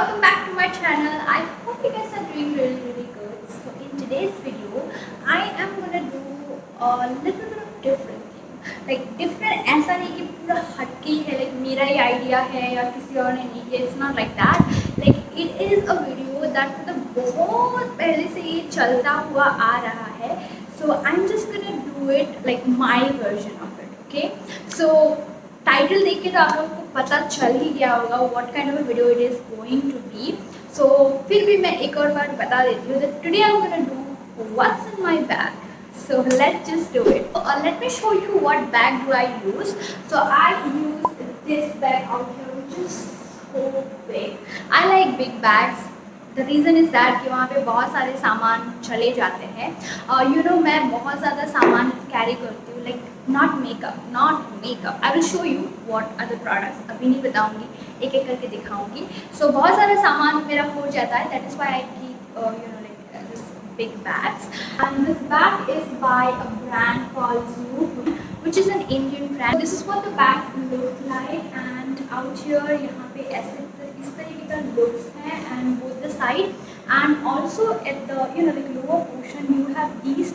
welcome back to my channel. I hope you guys are doing really good. So in today's video I am gonna do a little bit of different thing. Like different ऐसा नहीं कि पूरा हटके ही है, like मेरा ही idea है या किसी और ने नहीं किया. It's not like that. Like it is a video that मतलब बहुत पहले से ये चलता हुआ आ रहा है. So I'm just gonna do it like my version of it. Okay. So title देख के तो आप लोगों को पता चल ही गया होगा what kind of a video it is going to be. So फिर भी मैं एक और बार बता देती हूँ that today I am gonna do what's in my bag. So let's just do it. Let me show you what bag do I use. So I use this bag out here which is so big. I like big bags. The reason is that कि वहाँ पे बहुत सारे सामान चले जाते हैं. मैं बहुत ज़्यादा सामान कैरी करती हूँ. Like not makeup. I will show you what other products. अभी नहीं बताऊँगी, एक एक करके दिखाऊँगी. So बहुत सारा सामान मेरा हो जाता है. That is why I keep this big bags. And this bag is by a brand called Zook, which is an Indian brand. This is what the bags look like. And out here यहाँ पे ऐसे इस तरीके का looks है, and both the side and also at the like lower portion you have these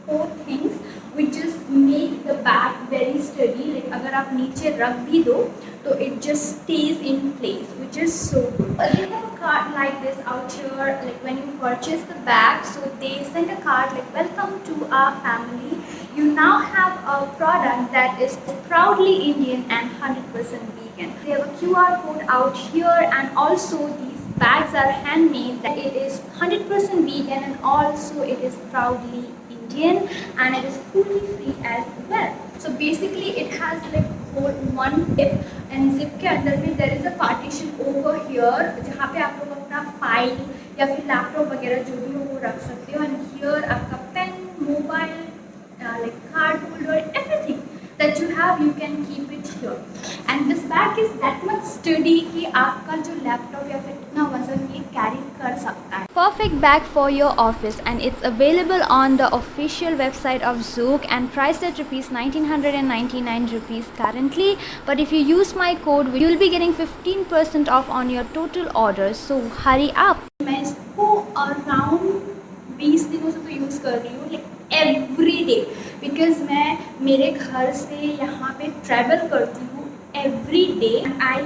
4 things which just make the bag very sturdy. Like अगर आप नीचे रख भी दो तो it just stays in place, which is so good. They have a card like this out here. Like when you purchase the bag, so they send a card like welcome to our family. You now have a product that is proudly Indian and 100% vegan. They have a QR code out here, and also these bags are handmade. It is 100% vegan and also it is proudly Indian and it is cruelty free as well. So basically it has like whole one zip, and zip के अंदर में there is a partition over here जहाँ पे आप लोग अपना file या फिर लैपटॉप वगैरह जो भी हो वो रख सकते हो. and here आपका pen, mobile, like card holder, everything that you have you can keep it here. And this bag is that much sturdy कि आपका जो लैपटॉप या फिर इतना वजन ये कैरी कर सकता है. Perfect bag for your office, and it's available on the official website of Zook and priced at rupees 1999 rupees currently. But if you use my code you'll be getting 15% off on your total order, so hurry up. मैं इसको around 20 दिनों से तो use कर रही हूँ, like every day, because मैं मेरे घर से यहाँ पे ट्रैवल करती हूँ every day. I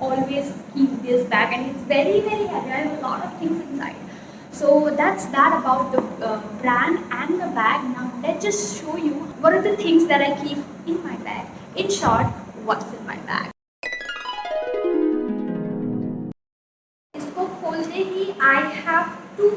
always keep this bag and it's very heavy. I have a lot of things inside. So that's that about the brand and the bag. Now let's just show you what are the things that I keep in my bag. In short, what's in my bag. इसको खोलते ही I have two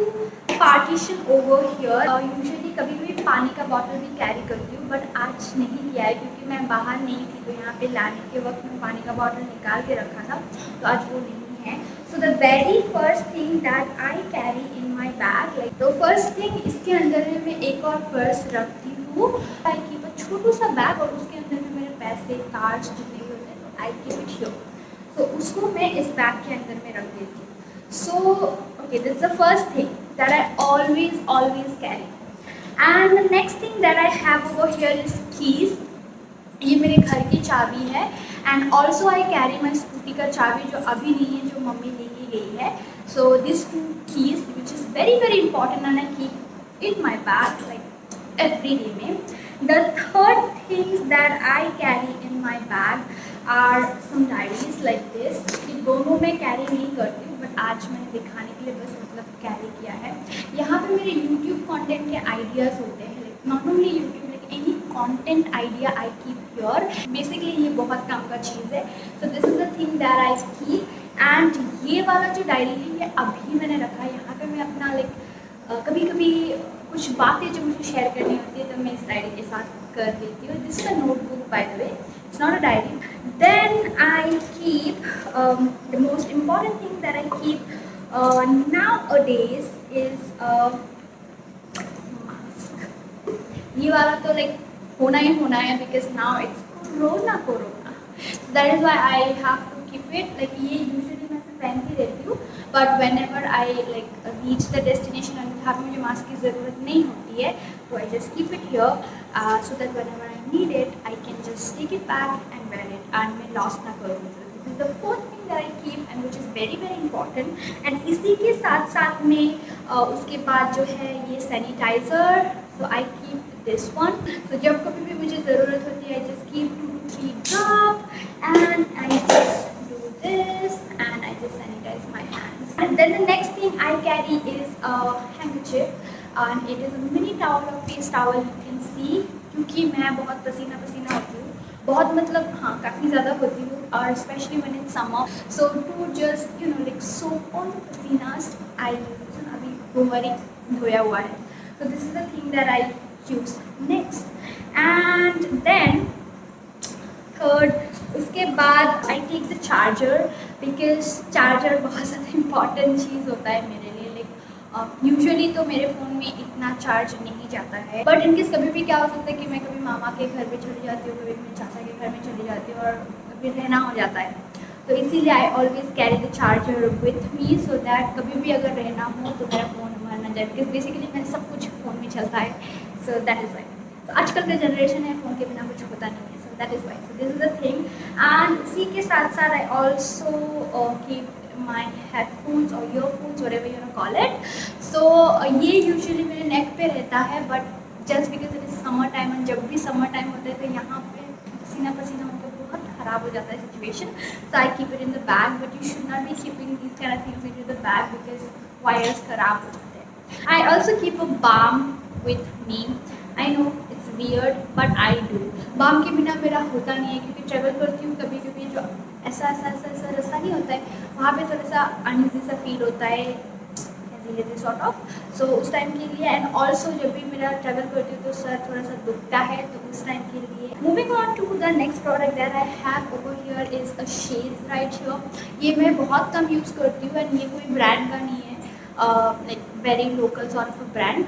partition over here. Usually कभी पानी का bottle भी carry करती हूँ, but आज नहीं किया है क्योंकि मैं बाहर नहीं थी. तो यहाँ पे लाने के वक्त मैं पानी का बॉटल निकाल के रखा था, तो आज वो नहीं है. So the very first thing that I carry in my bag, like the first thing, इसके अंदर में मैं एक और पर्स रखती हूँ. I keep a छोटू सा बैग और उसके अंदर में मेरे पैसे, कार्ड्स जितने भी होते हैं, तो I keep it here. So उसको मैं इस बैग के अंदर में रख देती हूँ. So okay, this is the first thing that I always carry. And the next thing that I have over here is keys. ये मेरे घर की चाबी है. And also I carry my scooty का चाबी जो अभी नहीं है, जो मम्मी लेके गई है. So these 2 keys which is very important and I keep in my bag like every day में. The third things that I carry in my bag are some diaries like this. ये दोनों मैं carry नहीं करती हूँ, but आज मैंने दिखाने के लिए बस मतलब कैरी किया है. यहाँ पे मेरे YouTube कंटेंट के आइडियाज़ होते हैं. like not only YouTube, like any content idea I keep here. Basically ये बहुत काम का चीज़ है. So this is the thing that I keep. And ये वाला जो डायरी है ये अभी मैंने रखा है. यहाँ पे मैं अपना कभी कुछ बातें जो मुझे शेयर करनी होती है तो मैं इस डायरी के साथ कर देती हूँ. This is a notebook by the way, it's not a diary. Then I keep the most important thing that I keep nowadays is mask. ये वाला तो लाइक होना ही होना है because now it's corona. So that is why I have to keep it. like ये usually मैं सिर्फ पहनती रहती हूँ, but whenever I like reach the destination and जहाँ पे मुझे मास्क की ज़रूरत नहीं होती है तो I just keep it here so that whenever I need it I can just take it back and wear it and मैं lost ना करूँ. So this is the fourth thing thing that I keep and which is very very important. And इसी के साथ साथ में उसके बाद जो है ये sanitiser. So I keep this one. तो जब कभी भी मुझे ज़रूरत होती है, I just keep 2 to 3 drop and I just do this and I just sanitize my hands. And then the next thing I carry is a handkerchief and it is a mini towel or face towel, you can see. क्योंकि मैं बहुत पसीना पसीना होती हूँ, बहुत मतलब हाँ काफ़ी ज़्यादा होती हूँ, और specially when in summer. So to just like soap on the पसीनास आई यूज. अभी गोमरी धोया हुआ है. So this is the thing that I use next. And then third, उसके बाद I take the charger because charger बहुत ज़्यादा important चीज़ होता है मेरे लिए. लाइक यूजुअली तो मेरे फ़ोन में इतना चार्ज नहीं जाता है, बट इनकेस कभी भी क्या हो सकता है कि मैं कभी मामा के घर पे चली जाती हूँ, कभी अपने चाचा के घर में चली जाती हूँ और कभी रहना हो जाता है. तो इसीलिए I always carry the charger with me so that कभी भी अगर रहना हो तो मेरा फ़ोन मर ना जाए. बिकॉज बेसिकली मेरा सब कुछ फ़ोन में चलता है. So that is Y. तो आजकल का जनरेशन है, फ़ोन के बिना कुछ होता नहीं है. So that is why. So this is the thing. And इसी के साथ साथ I also keep my headphones और earphones whatever you wanna call it. So ये यूजुअली मेरे नेक पे रहता है, but just because it is summer time and जब भी समर टाइम होता है तो यहाँ पे पसीना पसीना होकर बहुत ख़राब हो जाता है situation. So I keep it in the bag, but you should not be keeping this kind of things in the bag because wires ख़राब हो जाते हैं. I also keep a balm with me. I know it's weird but I do. Balm के बिना मेरा होता नहीं है, क्योंकि ट्रैवल करती हूँ कभी कभी जो ऐसा रास्ता नहीं होता है, वहाँ पे थोड़ा सा अनईजी सा फील होता है, ऐसे सॉर्ट ऑफ. सो उस टाइम के लिए. एंड ऑल्सो जब भी मेरा ट्रैवल करती हूँ तो सर थोड़ा सा दुखता है, तो उस टाइम के लिए. Moving on to the next product that I have over here is a shades right here. ये मैं बहुत कम यूज़ करती हूँ एंड ये कोई ब्रांड का नहीं है, like very local sort of brand.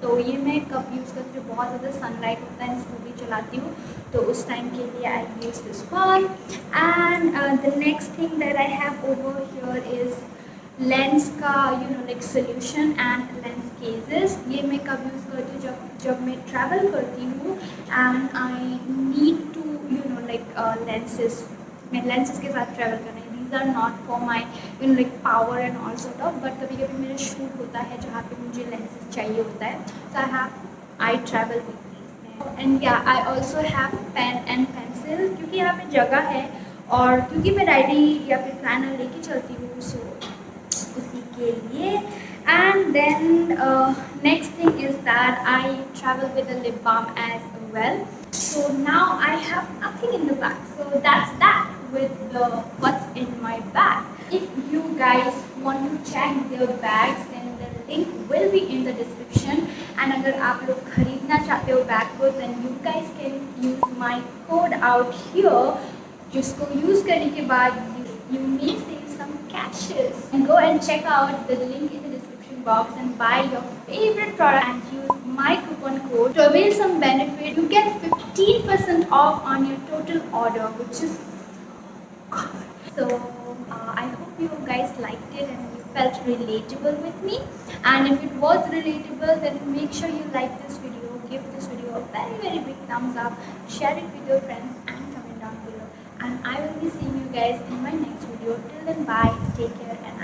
तो ये मैं कब यूज़ करती हूँ, बहुत ज़्यादा सनलाइट होता है, स्कूटी चलाती हूँ, तो उस टाइम के लिए I use this one. And the next thing that I have over here is lens का like solution and lens cases. ये मैं कब यूज़ करती हूँ, जब मैं ट्रैवल करती हूँ and I need to like lenses. मैं लेंसेज के साथ ट्रैवल करना है. These are not for my like power and all sort of, but कभी कभी मेरा शूट होता है जहाँ पे मुझे लेंसेज चाहिए होता है. So I travel with these. And yeah, I also have pen and pencil क्योंकि यहाँ पे जगह है और क्योंकि मैं डायरी या फिर प्लानर लेके चलती हूँ, सो उसी के लिए. And then next thing is that I travel with a lip balm as well. So now I have nothing in the bag. So that's that with the what's in my bag. If you guys want to check their bags, then the link will be in the description. And अगर आप लोग खरीदना चाहते हो bag को, then you guys can use my code out here, जिसको use करने के बाद you may save some cashes. And go and check out the link in the description box and buy your favorite product and use my coupon code to avail some benefit. You get 15% off on your total order, which is good. So I hope you guys liked it and you felt relatable with me. And if it was relatable, then make sure you like this video, give this video a very very big thumbs up, share it with your friends and comment down below. And I will be seeing you guys in my next video. Till then, bye, take care and